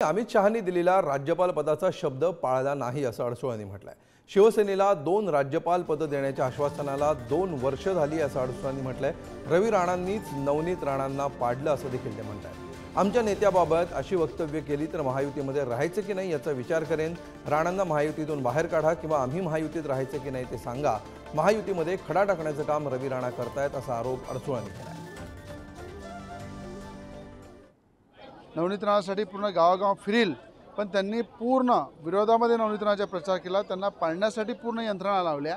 अमित शहांनी दिलेला राज्यपाल पदाचा शब्द पाळला नाही असं अडसूळांनी म्हटलंय। शिवसेनेला 2 राज्यपाल पद देण्याच्या आश्वासनाला 2 वर्ष झाली असं अडसूळांनी म्हटलंय। रवी राणांनीच नवनीत राणांना पाडलं असं देखील ते म्हणतात। आमच्या नेत्याबाबत अशी वक्तव्य केली तर महायुतीमध्ये राहायचं की नाही याचा विचार करेन। राणांना महायुतीतून बाहेर काढा किंवा आम्ही महायुतीत राहायचं की नाही ते सांगा। महायुतीमध्ये खडा टाकण्याचं काम रवी राणा करतायत असा आरोप अडसूळांनी केला। नवनीत राणासाठी पूर्ण गावागाव फिरील, पण त्यांनी पूर्ण विरोधामध्ये नवनीत राणाचा प्रचार केला, त्यांना पाळण्यासाठी पूर्ण यंत्रणा लावल्या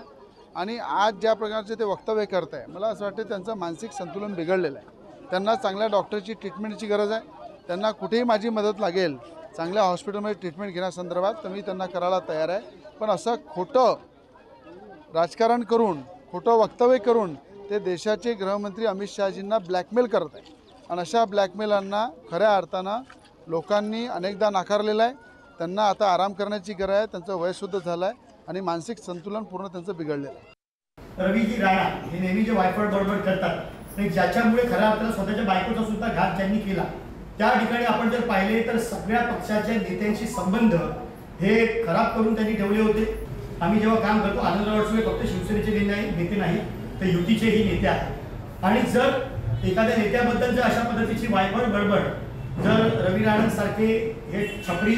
आणि आज ज्या प्रकारचे ते वक्तव्य करत आहे, मला असं वाटतं त्यांचं मानसिक संतुलन बिघडलेलं आहे। त्यांना चांगल्या डॉक्टरची ट्रीटमेंटची गरज आहे। त्यांना कुठेही माझी मदत लागेल चांगल्या हॉस्पिटलमध्ये ट्रीटमेंट घेण्यासंदर्भात तर मी त्यांना करायला तयार आहे। पण असं खोटं राजकारण करून, खोटं वक्तव्य करून ते देशाचे गृहमंत्री अमित शहाजींना ब्लॅकमेल करत आहे आणि अशा ब्लॅकमेलांना खऱ्या अर्थानं लोकांनी अनेकदा नाकारलेलं आहे। त्यांना आता आराम करण्याची गरज आहे। त्यांचं वयसुद्धा झालं आहे आणि मानसिक संतुलन पूर्ण त्यांचं बिघडलेलं आहे। रवीजी राणा हे नेहमी जे वायफळ बडबड करतात आणि ज्याच्यामुळे खऱ्या अर्थानं स्वतःच्या बायकोचा सुद्धा घात ज्यांनी केला, त्या ठिकाणी आपण जर पाहिले तर सगळ्या पक्षाच्या नेत्यांशी संबंध हे खराब करून त्यांनी ठेवले होते। आम्ही जेव्हा काम करतो, आनंदराव अडसूळ फक्त शिवसेनेचे नेते नाही तर युतीचेही नेते आहेत आणि जर एखाद्या नेत्याबद्दल जर अशा पद्धतीची वायफळ बडबड जर रवी राणांसारखे हे छपरी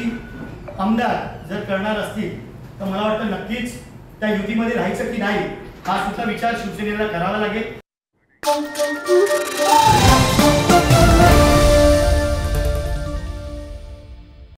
आमदार जर करणार असतील तर मला वाटतं नक्कीच त्या युतीमध्ये राहायचं की नाही हा सुद्धा विचार शिवसेनेला करावा लागेल।